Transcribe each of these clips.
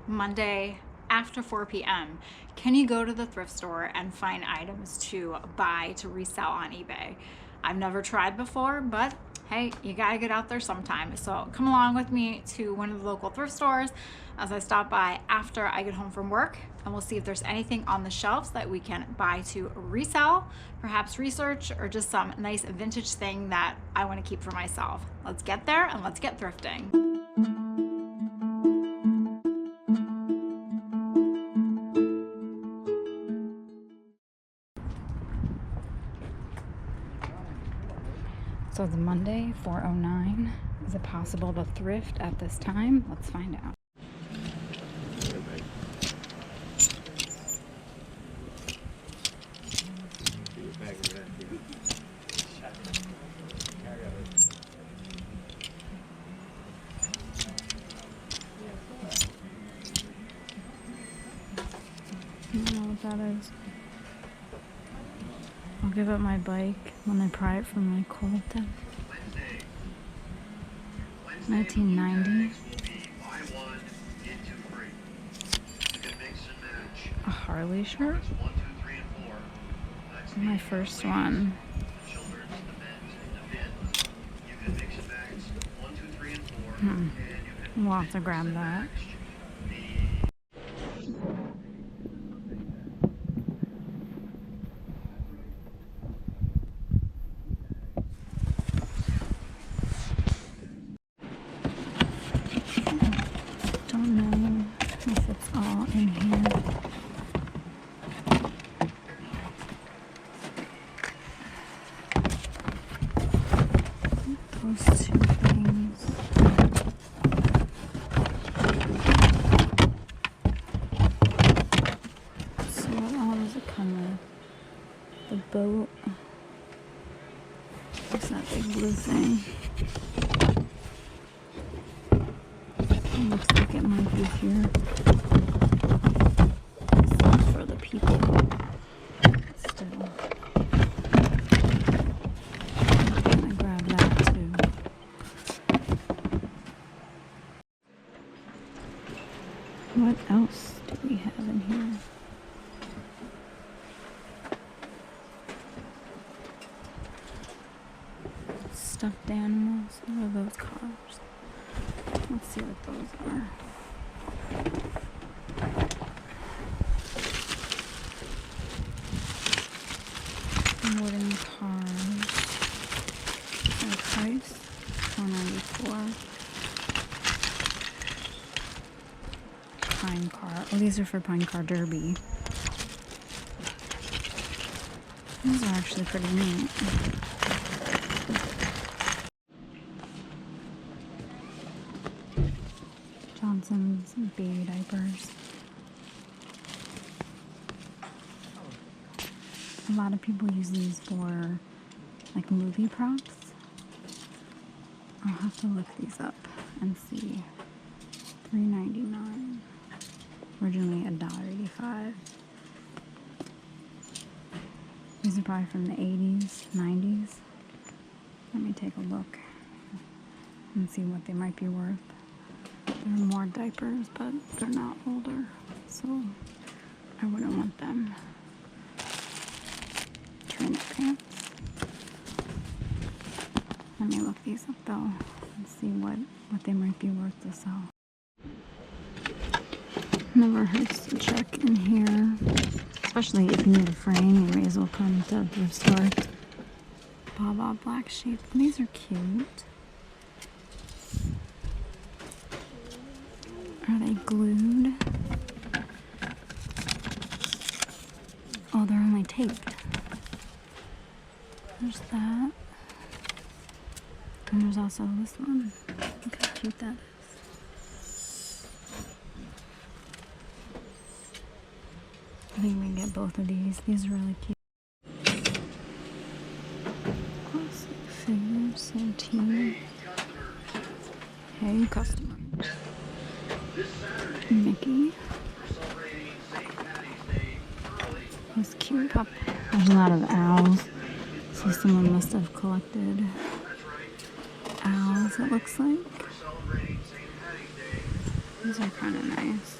Monday after 4 p.m., can you go to the thrift store and find items to buy to resell on eBay? I've never tried before, but hey, you gotta get out there sometime. So come along with me to one of the local thrift stores as I stop by after I get home from work, and we'll see if there's anything on the shelves that we can buy to resell, perhaps research, or just some nice vintage thing that I want to keep for myself. Let's get there and let's get thrifting. So it's Monday, 4:09. Is it possible to thrift at this time? Let's find out. I don't know what that is. I'll give up my bike when I pry it from my Colton. 1990. A Harley shirt? My first one. We'll have to grab that. Don't know if it's all in here. Those two things. So what all does it come with? The boat. What's that big blue thing? It looks like it might be here. It's not for the people. Still. I'm gonna grab that too. What else do we have in here? Stuffed animals. What are those cars? Let's see what those are. Wooden cars. Their price, $4.94. Pine car. Oh, these are for Pinewood Derby. These are actually pretty neat. Johnson's baby diapers. A lot of people use these for like movie props. I'll have to look these up and see. $3.99. Originally $1.85. These are probably from the 80s, 90s. Let me take a look and see what they might be worth. There are more diapers, but they're not older, so I wouldn't want them. Trainer pants. Let me look these up though and see what they might be worth to sell. Never hurts to check in here, especially if you need a frame. You may as well come to the thrift store. Baba black sheep. These are cute. Are they glued? Oh, they're only taped. There's that. And there's also this one. Look how cute that is. I think we can get both of these. These are really cute. Classic figures, Santini. Hey, customer. Mickey. This cute pup. There's a lot of owls. So someone must have collected owls, it looks like. These are kind of nice.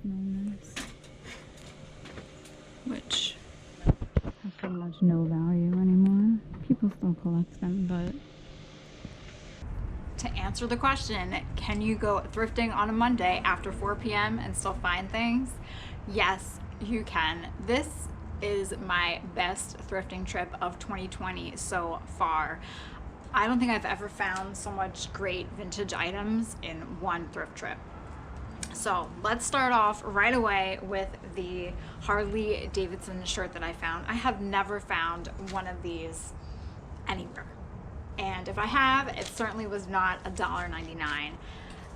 moments, which have pretty much no value anymore. People still collect them, but to answer the question, can you go thrifting on a Monday after 4 p.m. and still find things? Yes, you can. This is my best thrifting trip of 2020 so far. I don't think I've ever found so much great vintage items in one thrift trip. So let's start off right away with the Harley Davidson shirt that I found. I have never found one of these anywhere. And if I have, it certainly was not $1.99.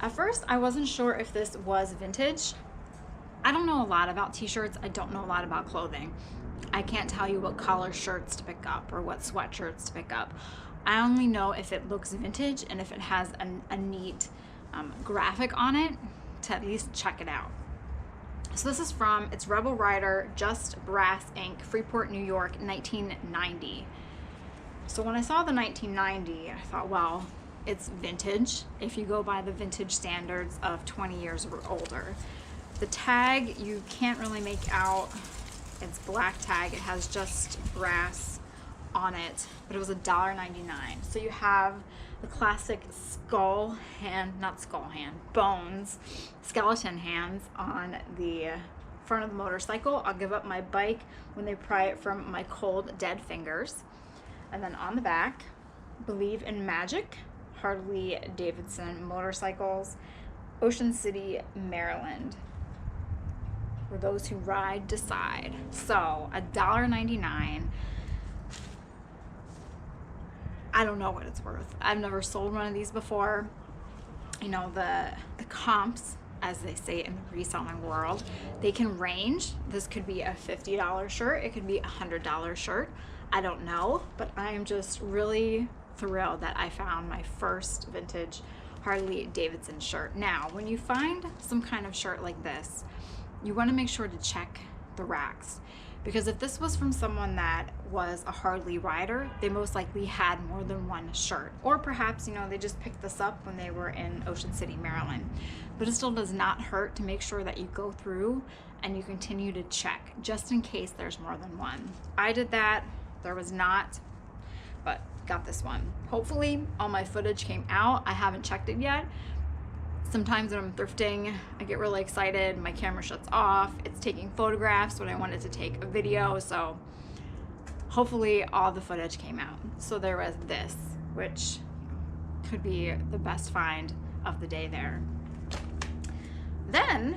At first, I wasn't sure if this was vintage. I don't know a lot about t-shirts. I don't know a lot about clothing. I can't tell you what color shirts to pick up or what sweatshirts to pick up. I only know if it looks vintage and if it has a neat graphic on it to at least check it out. So this is from, it's Rebel Rider, Just Brass Ink, Freeport, New York, 1990. So when I saw the 1990, I thought, well, it's vintage if you go by the vintage standards of 20 years or older. The tag, you can't really make out. It's black tag. It has just brass on it, but it was $1.99. So you have the classic bones, skeleton hands on the front of the motorcycle. I'll give up my bike when they pry it from my cold, dead fingers. And then on the back, Believe in Magic, Harley Davidson Motorcycles, Ocean City, Maryland. For those who ride, decide. So $1.99. I don't know what it's worth. I've never sold one of these before. You know, the comps, as they say in the reselling world, they can range. This could be a $50 shirt. It could be a $100 shirt. I don't know, but I am just really thrilled that I found my first vintage Harley Davidson shirt. Now, when you find some kind of shirt like this, you want to make sure to check the racks, because if this was from someone that was a Harley rider, they most likely had more than one shirt, or perhaps, you know, they just picked this up when they were in Ocean City, Maryland. But it still does not hurt to make sure that you go through and you continue to check just in case there's more than one. I did that. There was not, but got this one. Hopefully all my footage came out. I haven't checked it yet. Sometimes when I'm thrifting, I get really excited. My camera shuts off. It's taking photographs when I wanted to take a video. So hopefully all the footage came out. So there was this, which could be the best find of the day there. Then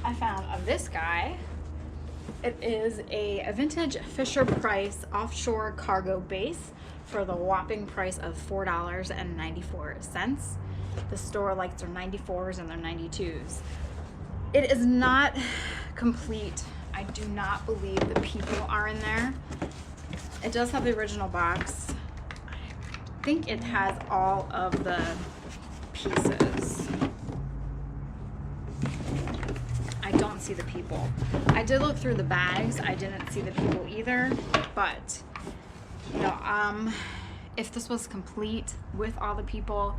I found this guy. It is a vintage Fisher-Price offshore cargo base for the whopping price of $4.94. The store likes their 94s and their 92s. It is not complete. I do not believe the people are in there. It does have the original box. I think it has all of the pieces. I don't see the people. I did look through the bags. I didn't see the people either, but you know, if this was complete with all the people,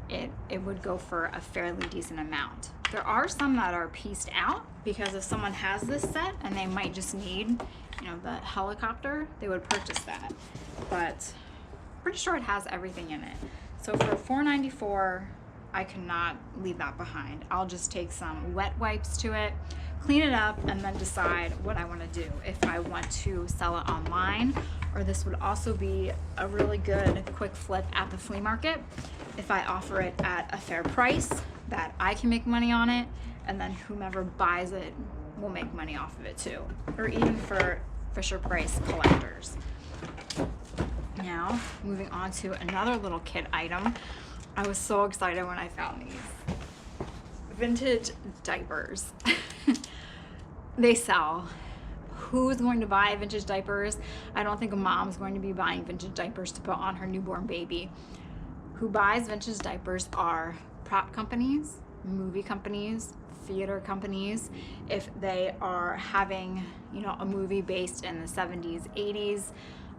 it would go for a fairly decent amount. There are some that are pieced out, because if someone has this set and they might just need, you know, the helicopter, they would purchase that. But pretty sure it has everything in it. So for $4.94, I cannot leave that behind. I'll just take some wet wipes to it, clean it up, and then decide what I want to do. If I want to sell it online, or this would also be a really good quick flip at the flea market if I offer it at a fair price that I can make money on it, and then whomever buys it will make money off of it too. Or even for Fisher-Price collectors. Now, moving on to another little kid item. I was so excited when I found these. Vintage diapers. They sell. Who's going to buy vintage diapers? I don't think a mom's going to be buying vintage diapers to put on her newborn baby. Who buys vintage diapers are prop companies, movie companies, theater companies. If they are having, you know, a movie based in the 70s, 80s,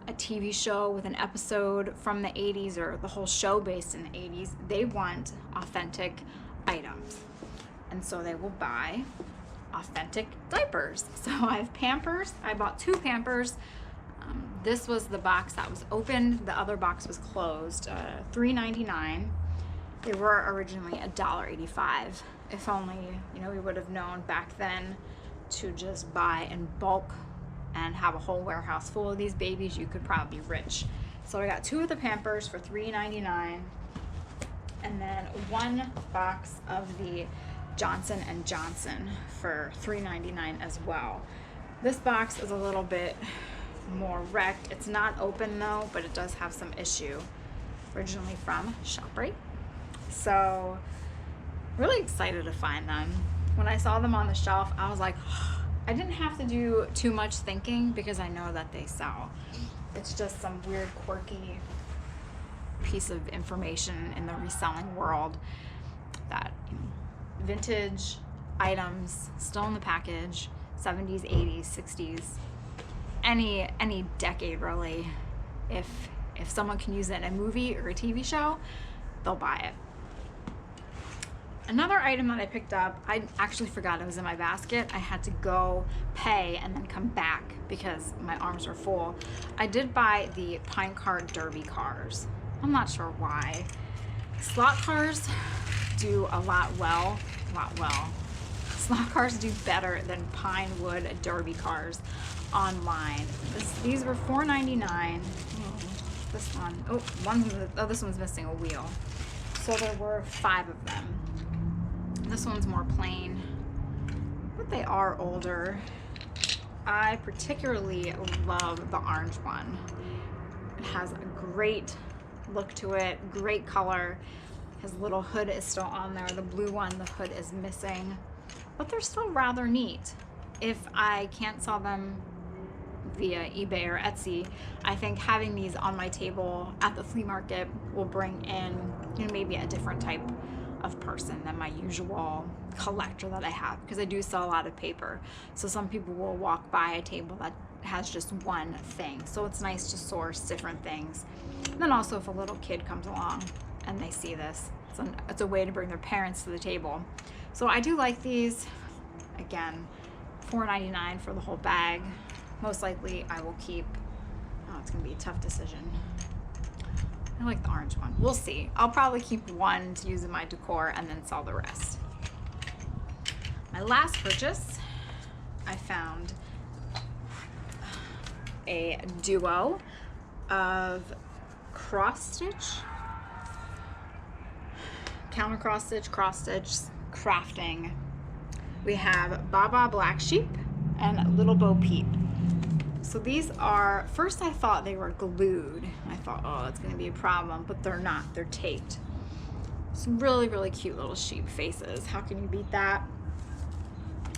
a TV show with an episode from the 80s, or the whole show based in the 80s, they want authentic items. And so they will buy authentic diapers. So I have Pampers. I bought 2 Pampers. This was the box that was opened. The other box was closed. $3.99. They were originally $1.85. If only, we would have known back then to just buy in bulk and have a whole warehouse full of these babies. You could probably be rich. So I got 2 of the Pampers for $3.99, and then 1 box of the Johnson & Johnson for $3.99 as well. This box is a little bit more wrecked. It's not open though, but it does have some issue. Originally from ShopRite. So really excited to find them. When I saw them on the shelf, I was like, I didn't have to do too much thinking because I know that they sell. It's just some weird, quirky piece of information in the reselling world that vintage items still in the package, 70s, 80s, 60s, any decade really. If someone can use it in a movie or a TV show, they'll buy it. Another item that I picked up, I actually forgot it was in my basket. I had to go pay and then come back because my arms were full. I did buy the Pinewood Derby cars. I'm not sure why. Slot cars do a lot well. Slot cars do better than Pinewood Derby cars online. These were $4.99. This one, this one's missing a wheel. So there were 5 of them. This one's more plain, but they are older. I particularly love the orange one. It has a great look to it, great color. His little hood is still on there. The blue one, the hood is missing, but they're still rather neat. If I can't sell them via eBay or Etsy, I think having these on my table at the flea market will bring in maybe a different type of person than my usual collector that I have, because I do sell a lot of paper. So some people will walk by a table that has just one thing. So it's nice to source different things. And then also if a little kid comes along and they see this, it's a way to bring their parents to the table. So I do like these. Again, $4.99 for the whole bag. Most likely I will keep, it's gonna be a tough decision. I like the orange one. We'll see. I'll probably keep 1 to use in my decor and then sell the rest. My last purchase, I found a duo of cross stitch, counter cross stitch, crafting. We have Baba Black Sheep and Little Bo Peep. So these are, first I thought they were glued. I thought, oh, it's gonna be a problem, but they're not, they're taped. Some really, really cute little sheep faces. How can you beat that?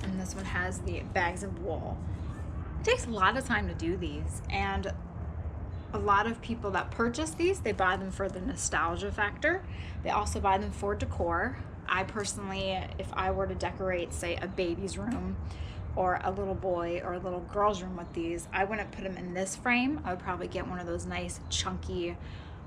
And this one has the bags of wool. It takes a lot of time to do these, and a lot of people that purchase these, they buy them for the nostalgia factor. They also buy them for decor. I personally, if I were to decorate, say, a baby's room, or a little boy or a little girl's room with these, I wouldn't put them in this frame. I would probably get one of those nice chunky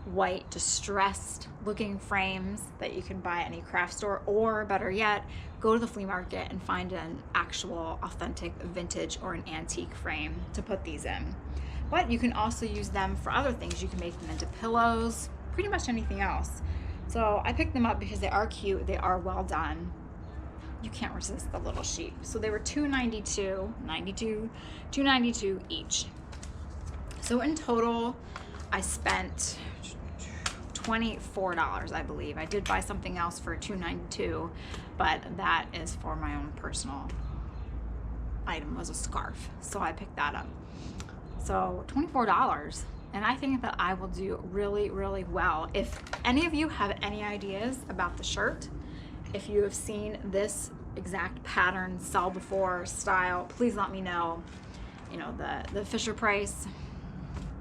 white distressed looking frames that you can buy at any craft store, or better yet, go to the flea market and find an actual authentic vintage or an antique frame to put these in. But you can also use them for other things. You can make them into pillows, pretty much anything else. So I picked them up because they are cute, they are well done. You can't resist the little sheep. So they were $2.92 each. So in total, I spent $24, I believe. I did buy something else for $2.92, but that is for my own personal item, was a scarf. So I picked that up. So $24. And I think that I will do really, really well. If any of you have any ideas about the shirt, if you have seen this exact pattern sell before, style, please let me know. You know, the Fisher Price,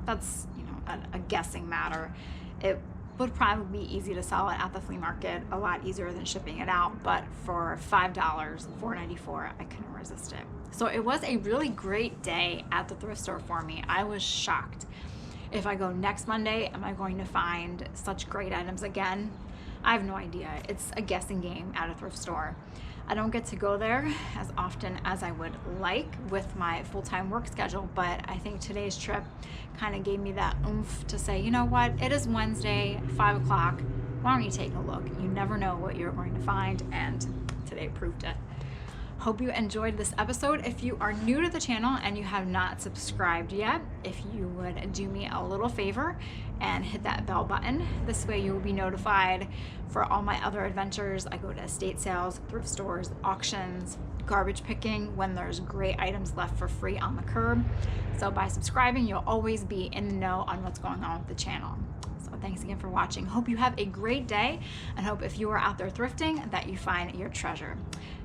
that's, you know, a guessing matter. It would probably be easy to sell it at the flea market, a lot easier than shipping it out, but for $5, $4.94, I couldn't resist it. So it was a really great day at the thrift store for me. I was shocked. If I go next Monday, am I going to find such great items again? I have no idea. It's a guessing game at a thrift store. I don't get to go there as often as I would like with my full-time work schedule, but I think today's trip kind of gave me that oomph to say, you know what, it is Wednesday, 5 o'clock. Why don't you take a look? You never know what you're going to find, and today proved it. Hope you enjoyed this episode. If you are new to the channel and you have not subscribed yet, if you would do me a little favor and hit that bell button. This way you will be notified for all my other adventures. I go to estate sales, thrift stores, auctions, garbage picking when there's great items left for free on the curb. So by subscribing, you'll always be in the know on what's going on with the channel. So thanks again for watching. Hope you have a great day, and hope if you are out there thrifting that you find your treasure.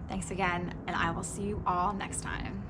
Thanks again, and I will see you all next time.